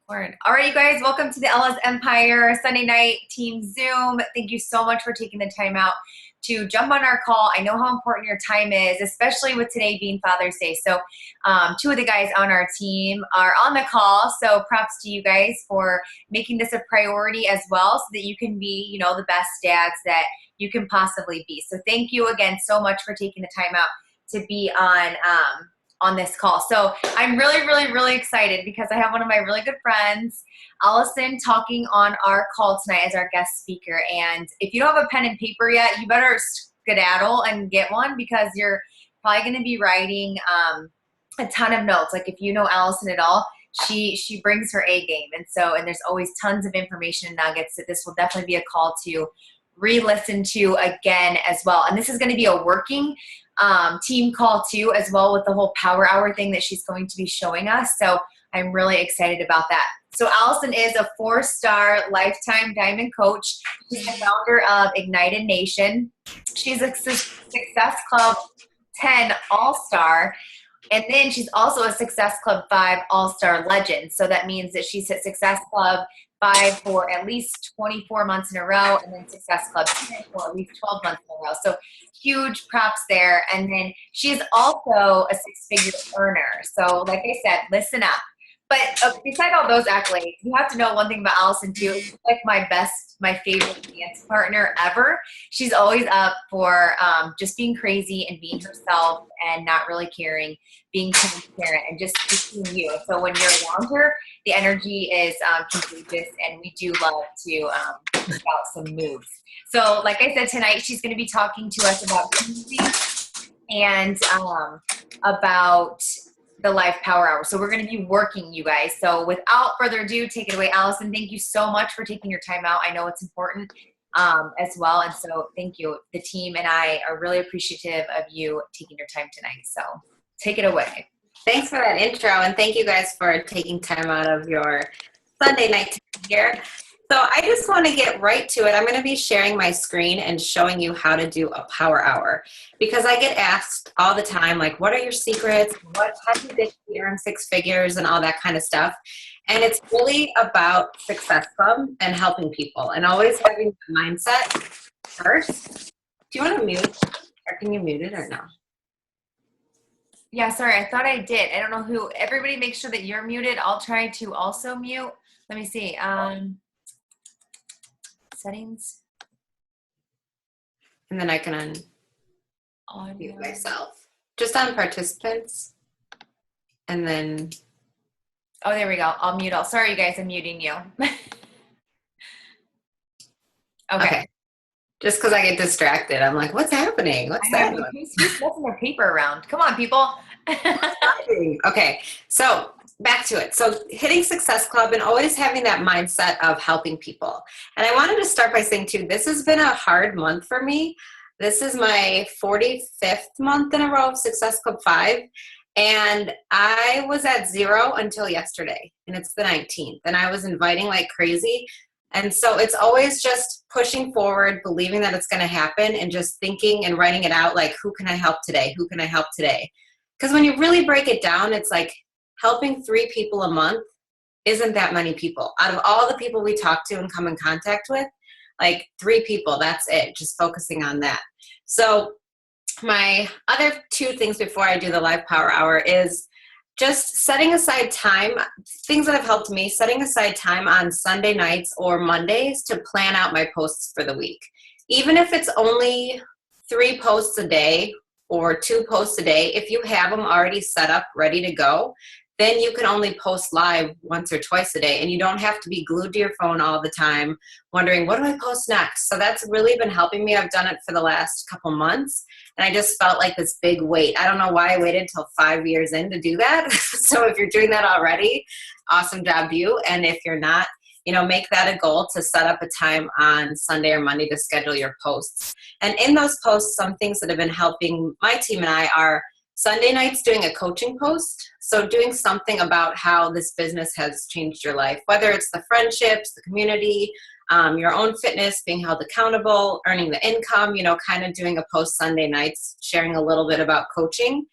Word. All right, you guys, welcome to the Ella's Empire Sunday night team Zoom. Thank you so much for taking the time out to jump on our call. I know how important your time is, especially with today being Father's Day. So two of the guys on our team are on the call. So props to you guys for making this a priority as well so that you can be, the best dads that you can possibly be. So thank you again so much for taking the time out to be on this call. So I'm really excited because I have one of my really good friends, Alison, talking on our call tonight as our guest speaker. And if you don't have a pen and paper yet, you better skedaddle and get one because you're probably going to be writing a ton of notes. Like if you know Alison at all, she brings her A game. And there's always tons of information and nuggets that this will definitely be a call to re-listen to again as well. And this is going to be a working team call too, as well with the whole power hour thing that she's going to be showing us. So I'm really excited about that. So Alison is a 4-star lifetime diamond coach. She's the founder of Ignited Nation. She's a Success Club 10 All-Star. And then she's also a Success Club 5 All-Star legend. So that means that she's at Success Club 5 for at least 24 months in a row, and then Success Club 10 for at least 12 months in a row. So huge props there. And then she's also a 6-figure earner. So like I said, listen up. But besides all those accolades, you have to know one thing about Alison too. She's like my favorite dance partner ever. She's always up for just being crazy and being herself and not really caring, being transparent and just being you. So when you're around her, the energy is contagious, and we do love to pick out some moves. So like I said, tonight she's going to be talking to us about Teamzy and about the Life Power Hour. So we're going to be working, you guys. So without further ado, take it away, Alison. Thank you so much for taking your time out. I know it's important as well. And so thank you. The team and I are really appreciative of you taking your time tonight. So take it away. Thanks for that intro. And thank you guys for taking time out of your Sunday night to be here. So I just want to get right to it. I'm going to be sharing my screen and showing you how to do a power hour, because I get asked all the time, like, what are your secrets? How do you get to earn 6 figures and all that kind of stuff? And it's really about Success Club and helping people and always having the mindset first. Do you want to mute, or can you mute it or no? Yeah, sorry. I thought I did. I don't know who. Everybody make sure that you're muted. I'll try to also mute. Let me see. Settings. And then I can unmute myself. Just on participants. And then. Oh, there we go. I'll mute all. Sorry, you guys. I'm muting you. Okay. Just because I get distracted. I'm like, what's happening? What's happening? Who's messing their paper around? Come on, people. Okay. So back to it. So hitting Success Club and always having that mindset of helping people. And I wanted to start by saying too, this has been a hard month for me. This is my 45th month in a row of Success Club 5. And I was at 0 until yesterday, and it's the 19th. And I was inviting like crazy. And so it's always just pushing forward, believing that it's going to happen, and just thinking and writing it out like, who can I help today? Who can I help today? Because when you really break it down, it's like helping 3 people a month isn't that many people. Out of all the people we talk to and come in contact with, like 3 people, that's it, just focusing on that. So my other 2 things before I do the Live Power Hour is just setting aside time, things that have helped me, setting aside time on Sunday nights or Mondays to plan out my posts for the week. Even if it's only 3 posts a day or 2 posts a day, if you have them already set up, ready to go, then you can only post live once or twice a day, and you don't have to be glued to your phone all the time wondering, what do I post next? So that's really been helping me. I've done it for the last couple months, and I just felt like this big weight. I don't know why I waited until 5 years in to do that. So if you're doing that already, awesome job you. And if you're not, make that a goal to set up a time on Sunday or Monday to schedule your posts. And in those posts, some things that have been helping my team and I are Sunday nights doing a coaching post. So doing something about how this business has changed your life, whether it's the friendships, the community, your own fitness, being held accountable, earning the income, kind of doing a post Sunday nights, sharing a little bit about coaching,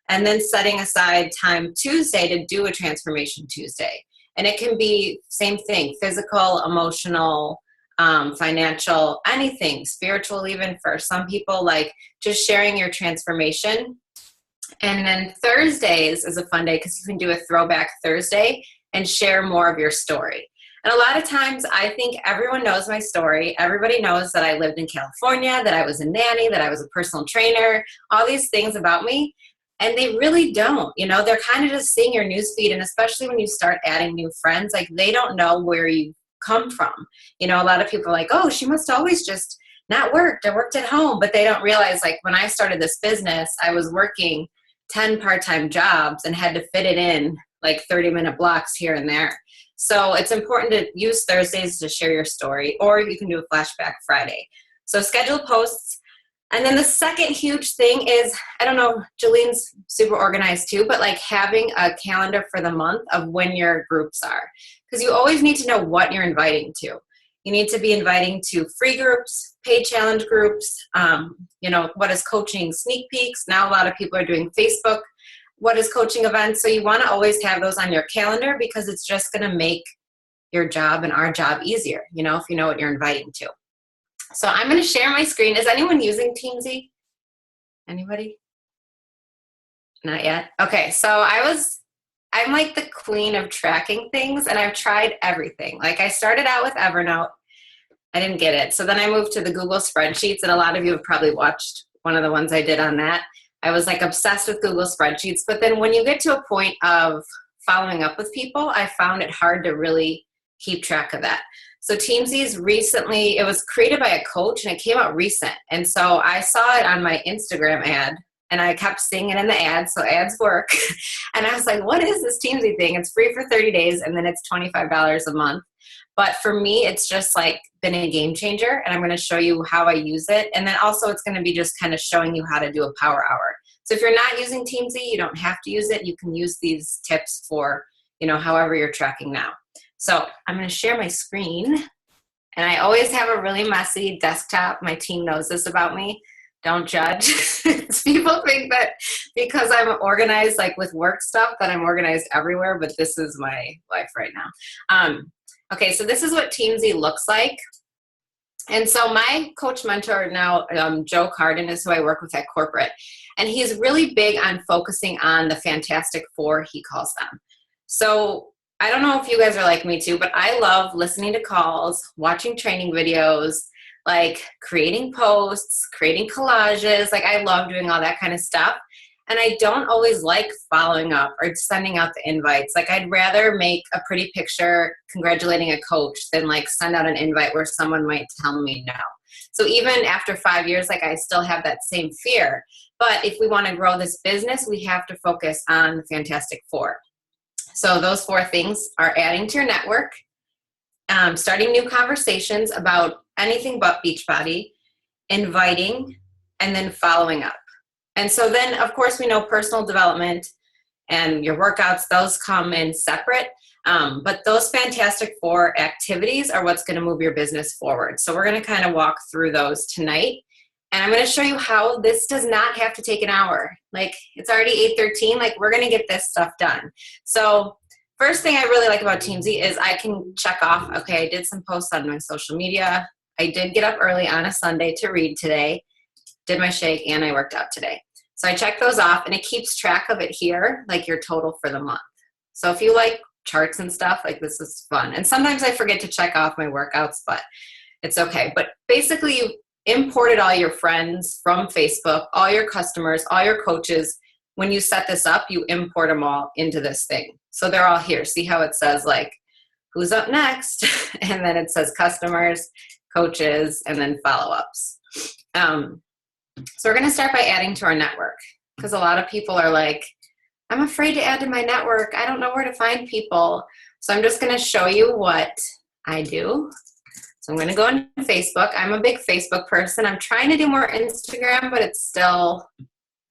and then setting aside time Tuesday to do a Transformation Tuesday. And it can be same thing, physical, emotional, financial, anything, spiritual, even for some people, like just sharing your transformation. And then Thursdays is a fun day because you can do a throwback Thursday and share more of your story. And a lot of times I think everyone knows my story. Everybody knows that I lived in California, that I was a nanny, that I was a personal trainer, all these things about me. And they really don't, they're kind of just seeing your newsfeed. And especially when you start adding new friends, like they don't know where you come from. A lot of people are like, oh, she must always just not worked or worked at home. But they don't realize, like, when I started this business, I was working 10 part-time jobs and had to fit it in like 30-minute blocks here and there. So it's important to use Thursdays to share your story, or you can do a flashback Friday. So schedule posts. And then the second huge thing is, I don't know, Jolene's super organized too, but like having a calendar for the month of when your groups are. Because you always need to know what you're inviting to. You need to be inviting to free groups, paid challenge groups, what is coaching sneak peeks. Now a lot of people are doing Facebook, what is coaching events. So you want to always have those on your calendar because it's just going to make your job and our job easier, if you know what you're inviting to. So I'm going to share my screen. Is anyone using Teamzy? Anybody? Not yet? Okay, so I'm like the queen of tracking things, and I've tried everything. Like I started out with Evernote. I didn't get it. So then I moved to the Google spreadsheets, and a lot of you have probably watched one of the ones I did on that. I was like obsessed with Google spreadsheets. But then when you get to a point of following up with people, I found it hard to really keep track of that. So Teamzy's recently, it was created by a coach and it came out recent. And so I saw it on my Instagram ad and I kept seeing it in the ads. So ads work. And I was like, what is this Teamzy thing? It's free for 30 days and then it's $25 a month. But for me, it's just like been a game changer, and I'm going to show you how I use it. And then also it's going to be just kind of showing you how to do a power hour. So if you're not using Teamzy, you don't have to use it. You can use these tips for, however you're tracking now. So I'm going to share my screen, and I always have a really messy desktop. My team knows this about me. Don't judge. People think that because I'm organized, like with work stuff, that I'm organized everywhere, but this is my life right now. Okay, so this is what Teamzy looks like. And so my coach mentor now, Joe Carden, is who I work with at corporate. And he's really big on focusing on the Fantastic Four, he calls them. So I don't know if you guys are like me too, but I love listening to calls, watching training videos, like creating posts, creating collages. Like I love doing all that kind of stuff. And I don't always like following up or sending out the invites. Like I'd rather make a pretty picture congratulating a coach than like send out an invite where someone might tell me no. So even after 5 years, like I still have that same fear. But if we want to grow this business, we have to focus on the Fantastic Four. So those 4 things are adding to your network, starting new conversations about anything but Beachbody, inviting, and then following up. And so then, of course, we know personal development and your workouts, those come in separate. But those Fantastic Four activities are what's going to move your business forward. So we're going to kind of walk through those tonight. And I'm going to show you how this does not have to take an hour. Like it's already 8:13. Like we're going to get this stuff done. So first thing I really like about Teamzy is I can check off, okay, I did some posts on my social media. I did get up early on a Sunday to read today, did my shake, and I worked out today. So I check those off, and it keeps track of it here, like your total for the month. So if you like charts and stuff, like this is fun. And sometimes I forget to check off my workouts, but it's okay. But basically you imported all your friends from Facebook, all your customers, all your coaches. When you set this up, you import them all into this thing. So they're all here. See how it says like, who's up next? And then it says customers, coaches, and then follow-ups. So we're going to start by adding to our network, because a lot of people are like, I'm afraid to add to my network. I don't know where to find people. So I'm just going to show you what I do. So I'm going to go into Facebook. I'm a big Facebook person. I'm trying to do more Instagram, but it's still,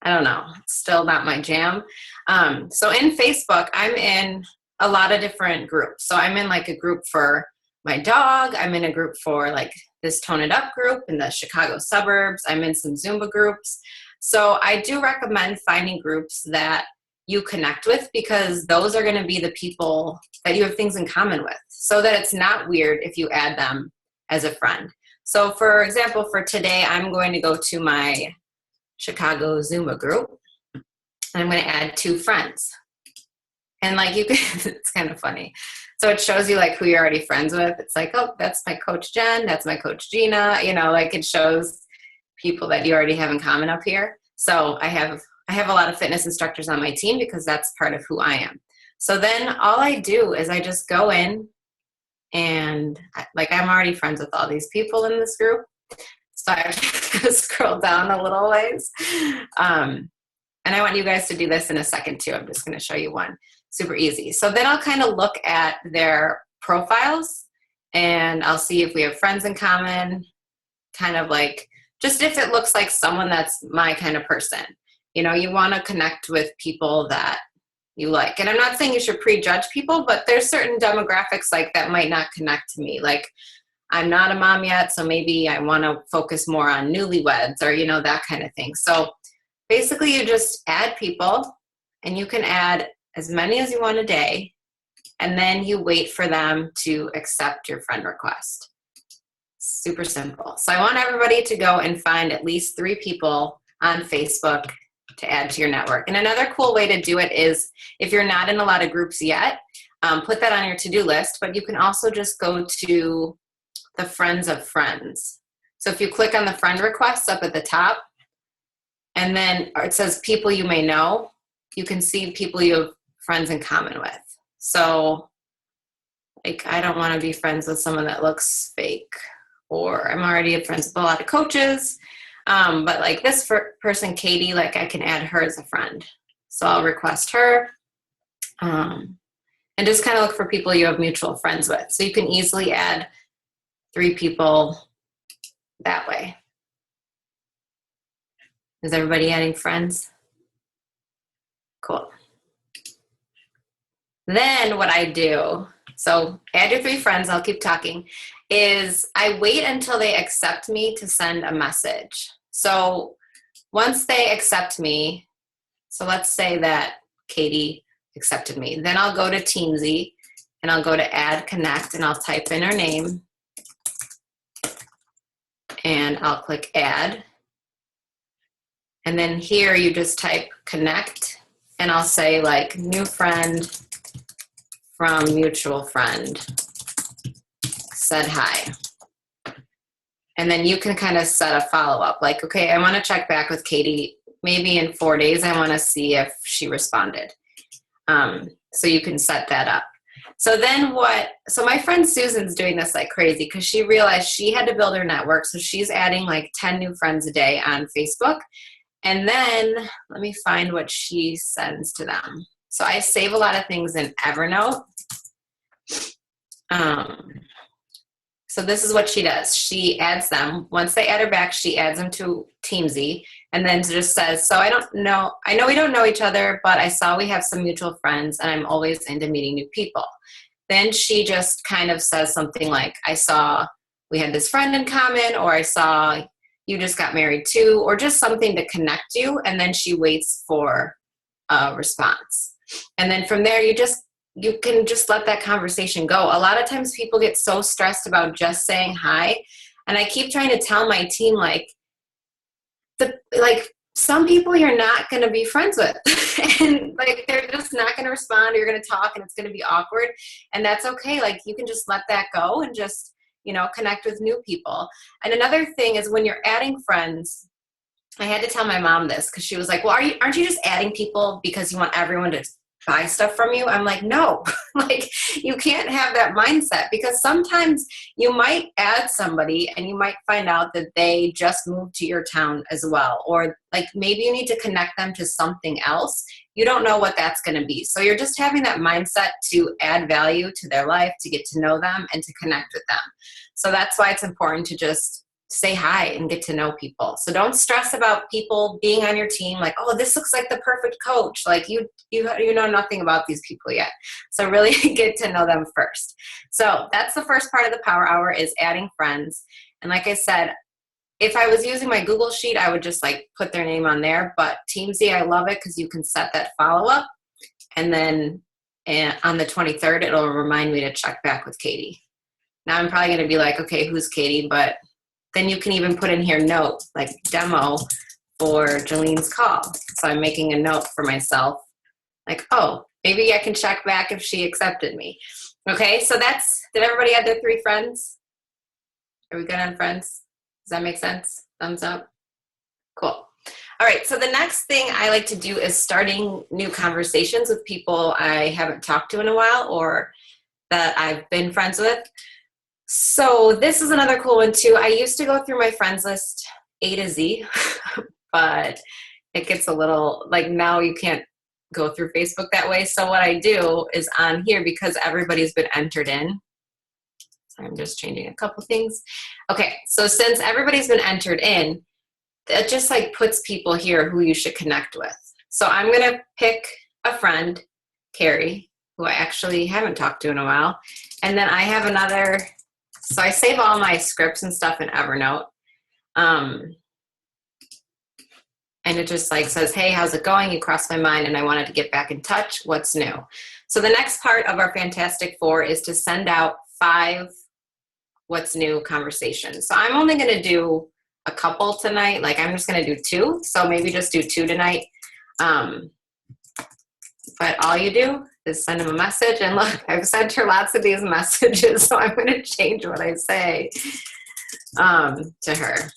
I don't know, it's still not my jam. So in Facebook, I'm in a lot of different groups. So I'm in like a group for my dog. I'm in a group for like this Tone It Up group in the Chicago suburbs. I'm in some Zumba groups. So I do recommend finding groups that you connect with, because those are going to be the people that you have things in common with, so that it's not weird if you add them as a friend. So for example, for today, I'm going to go to my Chicago Zumba group, and I'm going to add 2 friends. And like you can, it's kind of funny. So it shows you like who you're already friends with. It's like, oh, that's my coach Jen, that's my coach Gina, you know, like it shows people that you already have in common up here. So I have a lot of fitness instructors on my team because that's part of who I am. So then all I do is I just go in and like I'm already friends with all these people in this group. So I just scroll down a little ways. And I want you guys to do this in a second too. I'm just going to show you one. Super easy. So then I'll kind of look at their profiles and I'll see if we have friends in common, kind of like just if it looks like someone that's my kind of person. You know, you want to connect with people that you like. And I'm not saying you should prejudge people, but there's certain demographics like that might not connect to me. Like I'm not a mom yet, so maybe I want to focus more on newlyweds or, you know, that kind of thing. So basically you just add people and you can add as many as you want a day, and then you wait for them to accept your friend request. Super simple. So I want everybody to go and find at least 3 people on Facebook to add to your network. And another cool way to do it is if you're not in a lot of groups yet, put that on your to-do list, but you can also just go to the friends of friends. So if you click on the friend requests up at the top, and then it says people you may know, you can see people you have friends in common with. So like, I don't want to be friends with someone that looks fake, or I'm already friends with a lot of coaches. But like this person, Katie, like I can add her as a friend. So I'll request her, and just kind of look for people you have mutual friends with. So you can easily add 3 people that way. Is everybody adding friends? Cool. Then what I do, so add your 3 friends, I'll keep talking, is I wait until they accept me to send a message. So once they accept me, so let's say that Katie accepted me, then I'll go to Teamzy and I'll go to add connect and I'll type in her name and I'll click add. And then here you just type connect and I'll say like new friend from mutual friend said hi. And then you can kind of set a follow-up like, okay, I want to check back with Katie. Maybe in 4 days, I want to see if she responded. So you can set that up. So then so my friend Susan's doing this like crazy because she realized she had to build her network. So she's adding like 10 new friends a day on Facebook. And then let me find what she sends to them. So I save a lot of things in Evernote. So this is what she does. She adds them. Once they add her back, she adds them to Teamzy and then just says, so I know we don't know each other, but I saw we have some mutual friends and I'm always into meeting new people. Then she just kind of says something like, I saw we had this friend in common, or I saw you just got married too, or just something to connect you. And then she waits for a response. And then from there, you can just let that conversation go. A lot of times people get so stressed about just saying hi. And I keep trying to tell my team, some people you're not going to be friends with and like, they're just not going to respond, or you're going to talk and it's going to be awkward. And that's okay. Like you can just let that go and just, connect with new people. And another thing is when you're adding friends, I had to tell my mom this because she was like, well, aren't you just adding people because you want everyone to buy stuff from you? I'm like, no, like you can't have that mindset, because sometimes you might add somebody and you might find out that they just moved to your town as well. Or like maybe you need to connect them to something else. You don't know what that's going to be. So you're just having that mindset to add value to their life, to get to know them and to connect with them. So that's why it's important to just say hi and get to know people. So don't stress about people being on your team like, oh, this looks like the perfect coach. Like you know nothing about these people yet. So really get to know them first. So that's the first part of the power hour, is adding friends. And like I said, if I was using my Google Sheet, I would just like put their name on there. But Teamzy, I love it because you can set that follow-up. And then on the 23rd, it'll remind me to check back with Katie. Now I'm probably going to be like, okay, who's Katie? But then you can even put in here note, like demo for Jolene's call. So I'm making a note for myself, like, oh, maybe I can check back if she accepted me. Okay, so did everybody add their 3 friends? Are we good on friends? Does that make sense? Thumbs up? Cool. All right, so the next thing I like to do is starting new conversations with people I haven't talked to in a while or that I've been friends with. So this is another cool one too. I used to go through my friends list A to Z, but it gets a little, like now you can't go through Facebook that way. So what I do is on here, because everybody's been entered in. So I'm just changing a couple things. Okay, so since everybody's been entered in, it just like puts people here who you should connect with. So I'm gonna pick a friend, Carrie, who I actually haven't talked to in a while. And then I have another, so I save all my scripts and stuff in Evernote. And it just like says, hey, how's it going? You crossed my mind and I wanted to get back in touch. What's new? So the next part of our Fantastic Four is to send out 5 what's new conversations. So I'm only going to do a couple tonight. Like I'm just going to do 2. So maybe just do 2 tonight. But all you do is send them a message. And look, I've sent her lots of these messages. So I'm going to change what I say to her.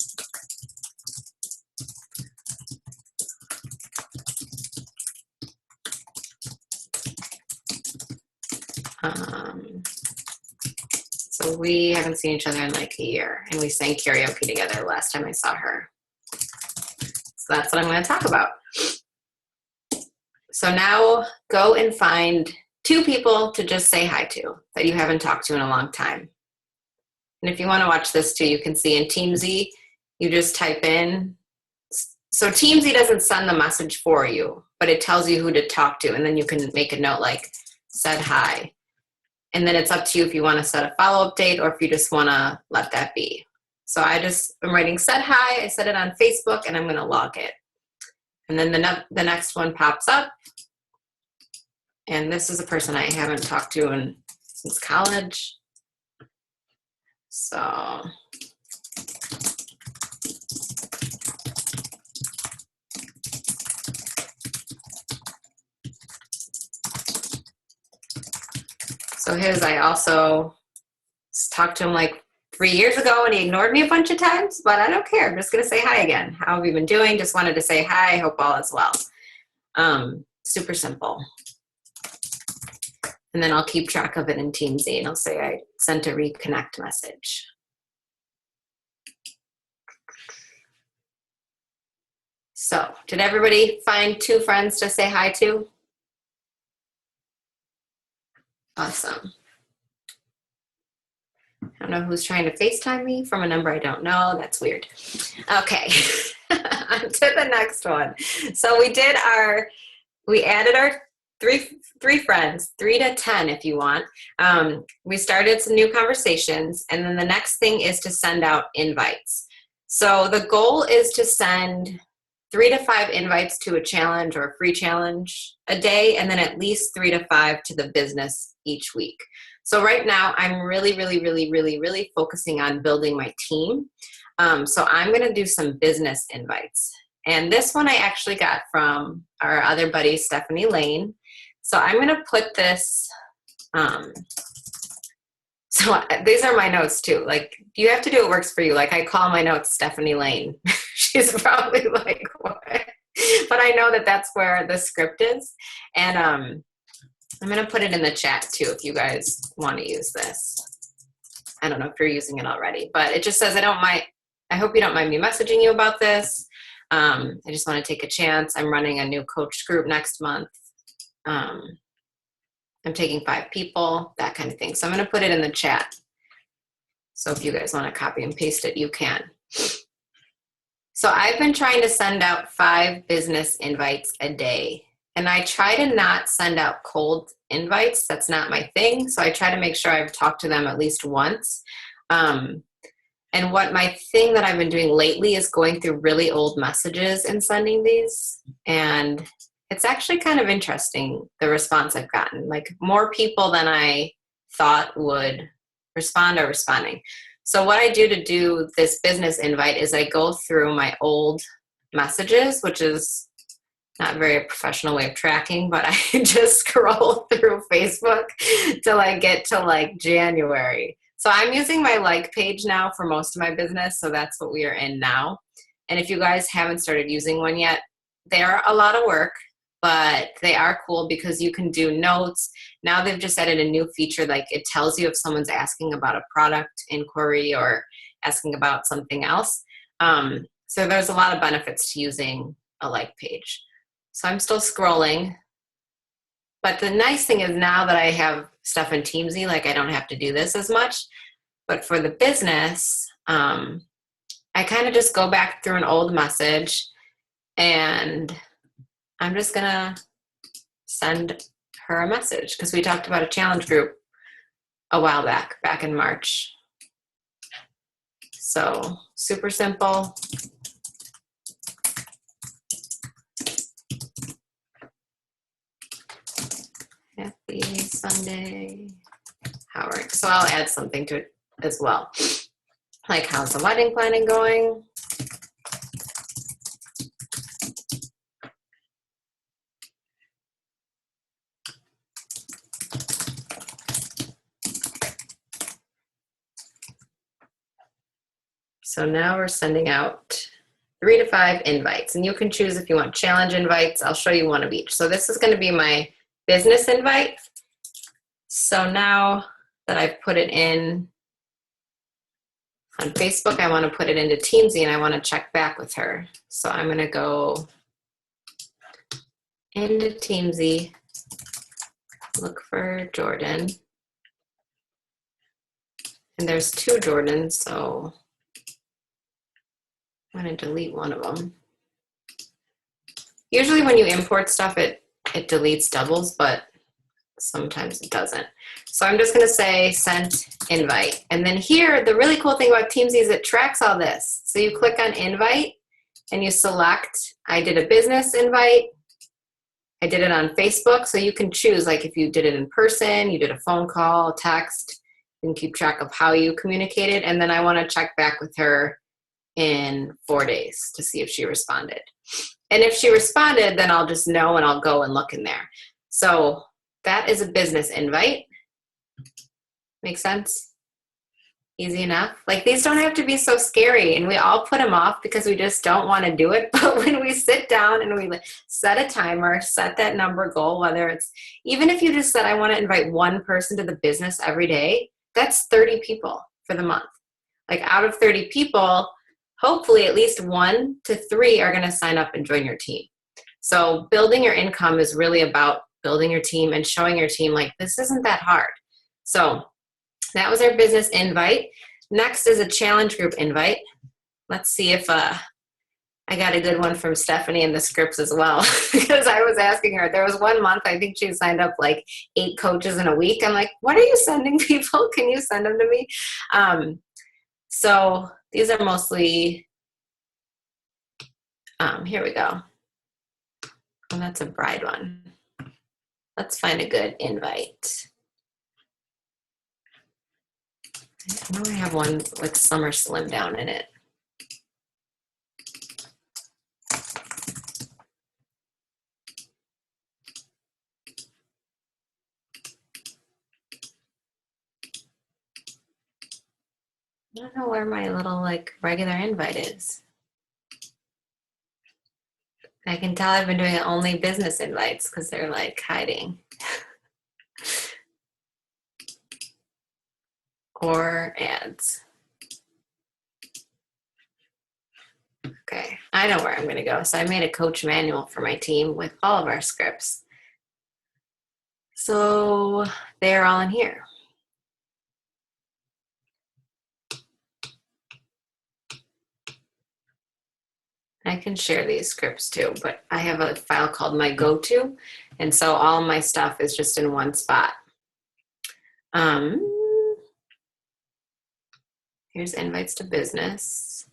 So we haven't seen each other in like a year, and we sang karaoke together the last time I saw her. So that's what I'm going to talk about. So now go and find 2 people to just say hi to that you haven't talked to in a long time. And if you want to watch this too, you can see in Teamzy, you just type in. So Teamzy doesn't send the message for you, but it tells you who to talk to, and then you can make a note like said hi. And then it's up to you if you want to set a follow-up date or if you just want to let that be. So I'm writing said hi, I set it on Facebook, and I'm going to log it. And then the next one pops up. And this is a person I haven't talked to since college. So I also talked to him like 3 years ago and he ignored me a bunch of times, but I don't care. I'm just going to say hi again. How have you been doing? Just wanted to say hi. Hope all is well. Super simple. And then I'll keep track of it in Teamzy and I'll say I sent a reconnect message. So did everybody find 2 friends to say hi to? Awesome. I don't know who's trying to FaceTime me from a number I don't know. That's weird. Okay, on to the next one. So we added our three friends, 3 to 10 if you want. We started some new conversations, and then the next thing is to send out invites. So the goal is to send 3 to 5 invites to a challenge or a free challenge a day, and then at least 3 to 5 to the business each week. So right now I'm really focusing on building my team. So I'm going to do some business invites. And this one I actually got from our other buddy, Stephanie Lane. So I'm going to put this, so these are my notes too. Like, you have to do what works for you. Like, I call my notes Stephanie Lane. She's probably like, what? But I know that that's where the script is. And I'm going to put it in the chat too if you guys want to use this. I don't know if you're using it already, but it just says, I hope you don't mind me messaging you about this. I just want to take a chance. I'm running a new coach group next month. I'm taking 5 people, that kind of thing. So I'm going to put it in the chat. So if you guys want to copy and paste it, you can. So I've been trying to send out 5 business invites a day. And I try to not send out cold invites. That's not my thing. So I try to make sure I've talked to them at least once. And what my thing that I've been doing lately is going through really old messages and sending these. And it's actually kind of interesting, the response I've gotten. Like more people than I thought would respond are responding. So what I do this business invite is I go through my old messages, which is not a very professional way of tracking, but I just scroll through Facebook till I get to like January. So I'm using my like page now for most of my business. So that's what we are in now. And if you guys haven't started using one yet, they are a lot of work, but they are cool because you can do notes. Now they've just added a new feature, like it tells you if someone's asking about a product inquiry or asking about something else. So there's a lot of benefits to using a like page. So I'm still scrolling. But the nice thing is now that I have stuff in Teamzy, like I don't have to do this as much. But for the business, I kind of just go back through an old message and I'm just going to send her a message because we talked about a challenge group a while back in March. So super simple. Happy Sunday, Howard. So I'll add something to it as well. Like, how's the wedding planning going? So now we're sending out 3 to 5 invites, and you can choose if you want challenge invites. I'll show you one of each. So this is going to be my business invite. So now that I've put it in on Facebook, I want to put it into Teamzy and I want to check back with her. So I'm going to go into Teamzy, look for Jordan. And there's 2 Jordans, so I'm going to delete one of them. Usually when you import stuff, it deletes doubles, but sometimes it doesn't. So I'm just going to say sent invite. And then here, the really cool thing about Teamzy is it tracks all this. So you click on invite and you select, I did a business invite. I did it on Facebook. So you can choose, like if you did it in person, you did a phone call, text, you can keep track of how you communicated. And then I want to check back with her in 4 days to see if she responded. And if she responded, then I'll just know and I'll go and look in there. So that is a business invite. Make sense? Easy enough. Like these don't have to be so scary, and we all put them off because we just don't want to do it. But when we sit down and we set a timer, set that number goal, whether it's, even if you just said, I want to invite one person to the business every day, that's 30 people for the month. Like out of 30 people, hopefully at least 1 to 3 are going to sign up and join your team. So building your income is really about building your team and showing your team like this isn't that hard. So that was our business invite. Next is a challenge group invite. Let's see if I got a good one from Stephanie in the scripts as well, because I was asking her. There was one month, I think she signed up like 8 coaches in a week. I'm like, what are you sending people? Can you send them to me? So these are mostly, here we go. And that's a bride one. Let's find a good invite. I know I have one with Summer Slim Down in it. I don't know where my little like regular invite is. I can tell I've been doing only business invites because they're like hiding. Or ads. Okay, I know where I'm going to go. So I made a coach manual for my team with all of our scripts. So they're all in here. I can share these scripts too, but I have a file called my go-to, and so all my stuff is just in one spot. Here's invites to business.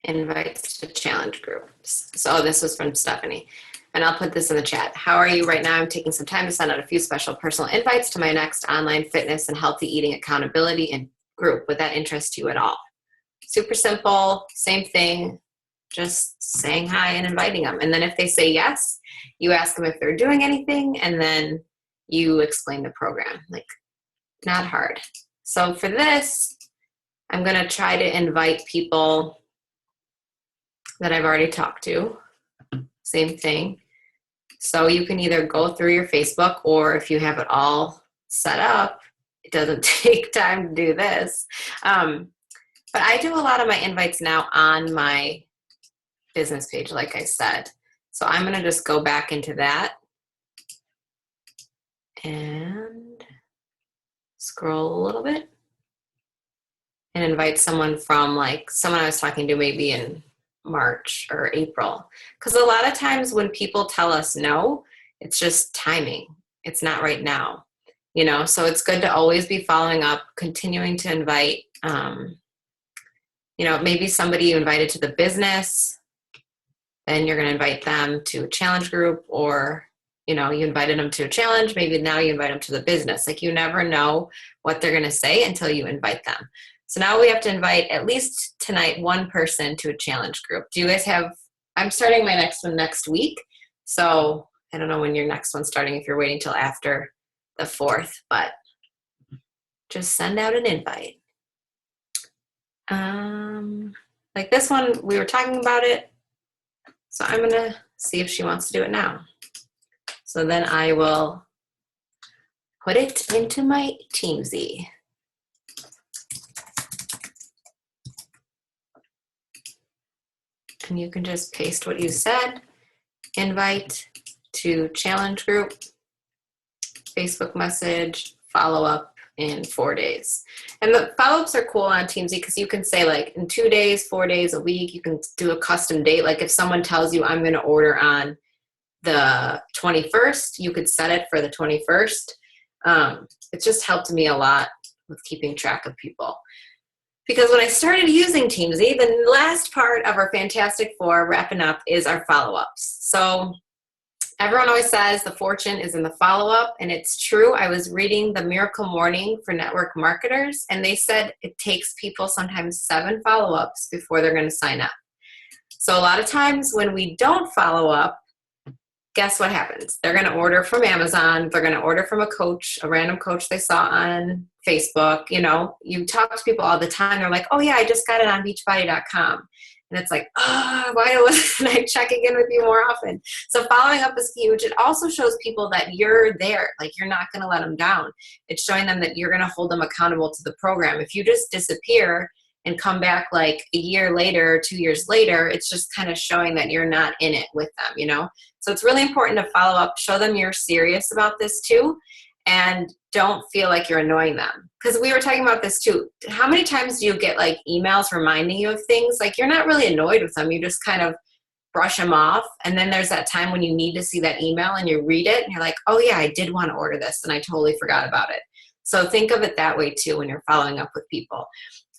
invites to challenge groups. So this was from Stephanie. And I'll put this in the chat. How are you right now? I'm taking some time to send out a few special personal invites to my next online fitness and healthy eating accountability and group. Would that interest you at all? Super simple, same thing, just saying hi and inviting them. And then if they say yes, you ask them if they're doing anything, and then you explain the program. Like, not hard. So for this, I'm going to try to invite people that I've already talked to. Same thing. So you can either go through your Facebook, or if you have it all set up, it doesn't take time to do this. But I do a lot of my invites now on my business page, like I said. So I'm going to just go back into that and scroll a little bit and invite someone from, like, someone I was talking to maybe in March or April. Because a lot of times when people tell us no, it's just timing. It's not right now, you know? So it's good to always be following up, continuing to invite, you know, maybe somebody you invited to the business, then you're going to invite them to a challenge group, or, you know, you invited them to a challenge, maybe now you invite them to the business. Like, you never know what they're going to say until you invite them. So now we have to invite at least tonight one person to a challenge group. Do you guys have, I'm starting my next one next week. So I don't know when your next one's starting, if you're waiting till after the 4th, but just send out an invite. Like this one, we were talking about it. So I'm going to see if she wants to do it now. So then I will put it into my Teamzy. And you can just paste what you said, invite to challenge group, Facebook message, follow up in 4 days. And the follow-ups are cool on Teamzy because you can say, like, in 2 days, 4 days, a week, you can do a custom date. Like if someone tells you I'm going to order on the 21st, you could set it for the 21st. It's just helped me a lot with keeping track of people. Because when I started using Teamzy, the last part of our Fantastic Four wrapping up is our follow-ups. So everyone always says the fortune is in the follow-up, and it's true. I was reading The Miracle Morning for network marketers, and they said it takes people sometimes 7 follow-ups before they're going to sign up. So a lot of times when we don't follow up, guess what happens? They're going to order from Amazon. They're going to order from a coach, a random coach they saw on Facebook. You know, you talk to people all the time. They're like, oh yeah, I just got it on beachbody.com. And it's like, oh, why wasn't I checking in with you more often? So following up is huge. It also shows people that you're there. Like, you're not going to let them down. It's showing them that you're going to hold them accountable to the program. If you just disappear and come back like a year later, 2 years later, it's just kind of showing that you're not in it with them, you know? So it's really important to follow up, show them you're serious about this too, and don't feel like you're annoying them. Because we were talking about this too. How many times do you get like emails reminding you of things? Like, you're not really annoyed with them. You just kind of brush them off. And then there's that time when you need to see that email and you read it and you're like, oh yeah, I did want to order this and I totally forgot about it. So think of it that way too when you're following up with people.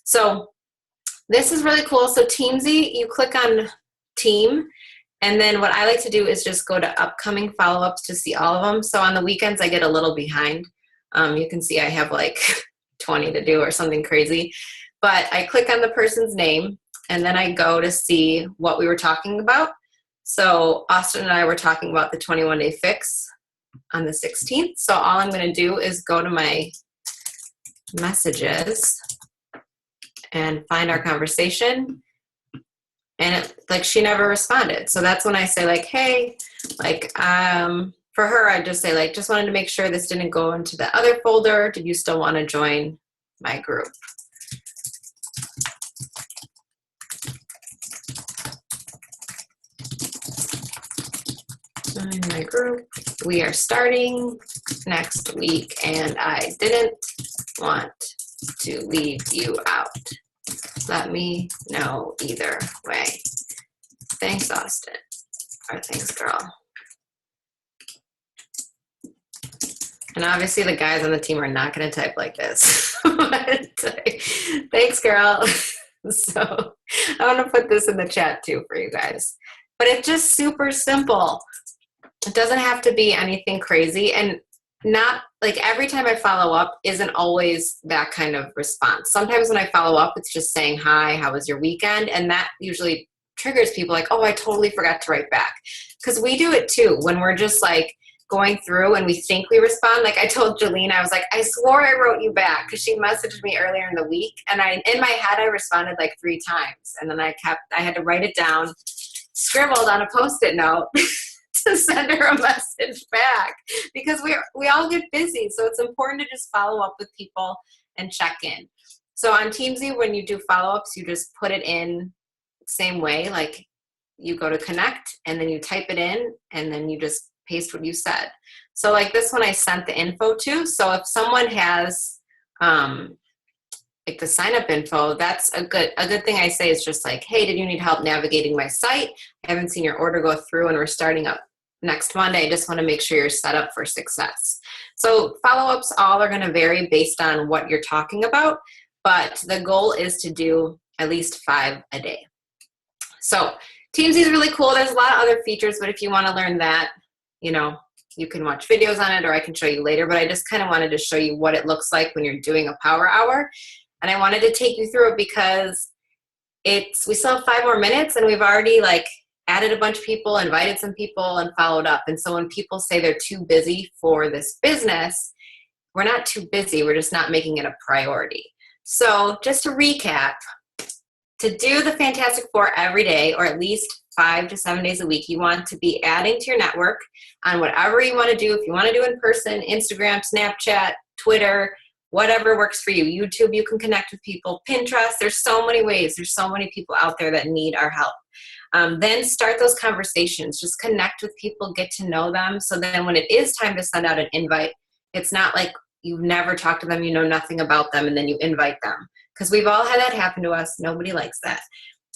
So this is really cool. So Teamzy, you click on team. And then what I like to do is just go to upcoming follow-ups to see all of them. So on the weekends, I get a little behind. You can see I have like 20 to do or something crazy. But I click on the person's name, and then I go to see what we were talking about. So Austin and I were talking about the 21-day fix on the 16th. So all I'm going to do is go to my messages and find our conversation. And it, like, she never responded. So that's when I say, like, hey, like, for her, I just say, like, just wanted to make sure this didn't go into the other folder. Did you still want to join my group? Join my group. We are starting next week, and I didn't want to leave you out. Let me know either way. Thanks, Austin. Or thanks, girl. And obviously the guys on the team are not going to type like this. But, thanks, girl. So I want to put this in the chat too for you guys. But it's just super simple. It doesn't have to be anything crazy. And not like every time I follow up isn't always that kind of response. Sometimes when I follow up, it's just saying, hi, how was your weekend? And that usually triggers people like, oh, I totally forgot to write back. Because we do it too when we're just like going through and we think we respond. Like I told Jolene, I was like, I swore I wrote you back because she messaged me earlier in the week. And in my head, I responded like 3 times. And then I had to write it down, scribbled on a Post-it note to send her a message back because we all get busy. So it's important to just follow up with people and check in. So on Teamzy, when you do follow-ups, you just put it in same way. Like you go to connect and then you type it in and then you just paste what you said. So like this one I sent the info to. So if someone has like the sign up info, that's a good thing I say is just like, hey, did you need help navigating my site? I haven't seen your order go through and we're starting up next Monday. I just want to make sure you're set up for success. So follow-ups all are going to vary based on what you're talking about, but the goal is to do at least 5 a day. So Teamzy is really cool. There's a lot of other features, but if you want to learn that, you know, you can watch videos on it or I can show you later, but I just kind of wanted to show you what it looks like when you're doing a power hour. And I wanted to take you through it because we still have 5 more minutes and we've already like added a bunch of people, invited some people and followed up. And so when people say they're too busy for this business, we're not too busy. We're just not making it a priority. So just to recap, to do the Fantastic Four every day, or at least 5 to 7 days a week, you want to be adding to your network on whatever you want to do. If you want to do in person, Instagram, Snapchat, Twitter, whatever works for you. YouTube, you can connect with people. Pinterest, there's so many ways. There's so many people out there that need our help. Then start those conversations. Just connect with people, get to know them. So then when it is time to send out an invite, it's not like you've never talked to them, you know nothing about them, and then you invite them. Because we've all had that happen to us. Nobody likes that.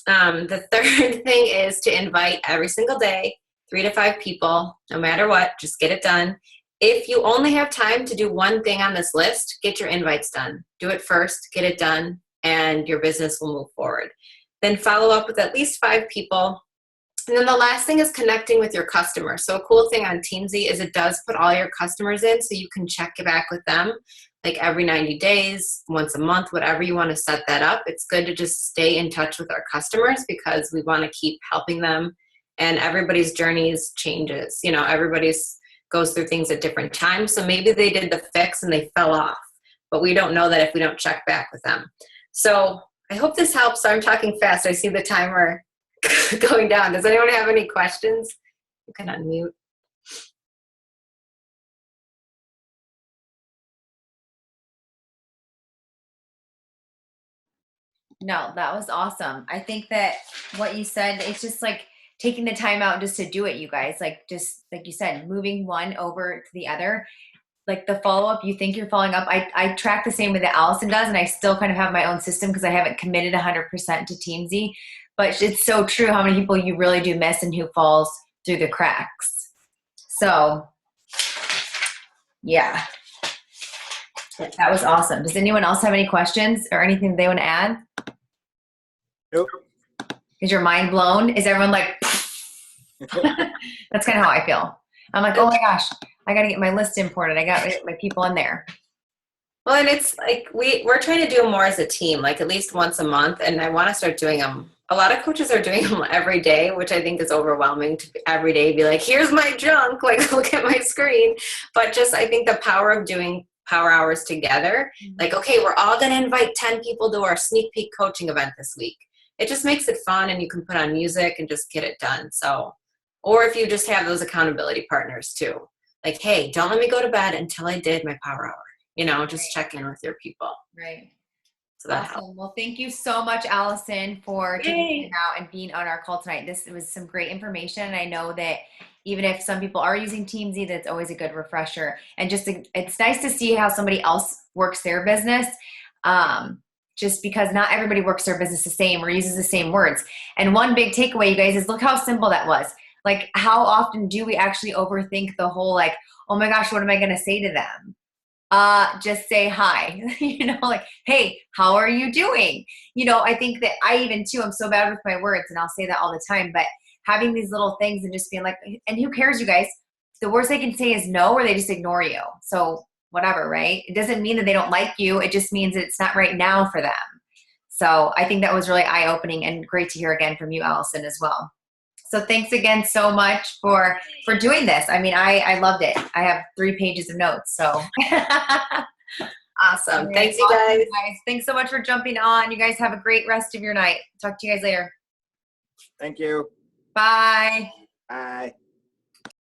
The third thing is to invite every single day, 3 to 5 people, no matter what, just get it done. If you only have time to do one thing on this list, get your invites done. Do it first, get it done, and your business will move forward. Then follow up with at least 5 people. And then the last thing is connecting with your customers. So a cool thing on Teamzy is it does put all your customers in so you can check back with them like every 90 days, once a month, whatever you want to set that up. It's good to just stay in touch with our customers because we want to keep helping them and everybody's journeys changes. You know, everybody's goes through things at different times. So maybe they did the fix and they fell off, but we don't know that if we don't check back with them. So I hope this helps. I'm talking fast. I see the timer going down. Does anyone have any questions? You can unmute. No, that was awesome. I think that what you said, it's just like taking the time out just to do it, you guys. Like just like you said, moving one over to the other. Like the follow-up, you think you're following up. I track the same way that Alison does, and I still kind of have my own system because I haven't committed 100% to Teamzy. But it's so true how many people you really do miss and who falls through the cracks. So, yeah. That was awesome. Does anyone else have any questions or anything they want to add? Nope. Is your mind blown? Is everyone like, that's kind of how I feel. I'm like, oh my gosh, I got to get my list imported. I got my people in there. Well, and it's like we're trying to do more as a team, like at least once a month. And I want to start doing them. A lot of coaches are doing them every day, which I think is overwhelming to every day be like, here's my junk, like look at my screen. But just I think the power of doing power hours together, like, okay, we're all going to invite 10 people to our sneak peek coaching event this week. It just makes it fun and you can put on music and just get it done. So, or if you just have those accountability partners too, like, hey, don't let me go to bed until I did my power hour. You know, just check in with your people. Right. So that awesome. helps. Well, thank you so much, Alison, for taking it out and being on our call tonight. This was some great information. And I know that even if some people are using Teamzy, that's always a good refresher. And just it's nice to see how somebody else works their business. Just because not everybody works their business the same or uses the same words. And one big takeaway, you guys, is look how simple that was. Like, how often do we actually overthink the whole, like, oh my gosh, what am I going to say to them? just say hi. Like, hey, how are you doing? I think that I even too, I'm so bad with my words, and I'll say that all the time, but having these little things and just being like, and who cares, you guys? The worst they can say is no, or they just ignore you. So whatever, right? It doesn't mean that they don't like you. It just means that it's not right now for them. So I think that was really eye-opening and great to hear again from you, Allison, as well. So thanks again so much for doing this. I mean, I loved it. I have 3 pages of notes. So Awesome. Thanks, you guys. Thanks so much for jumping on. You guys have a great rest of your night. Talk to you guys later. Thank you. Bye. Bye.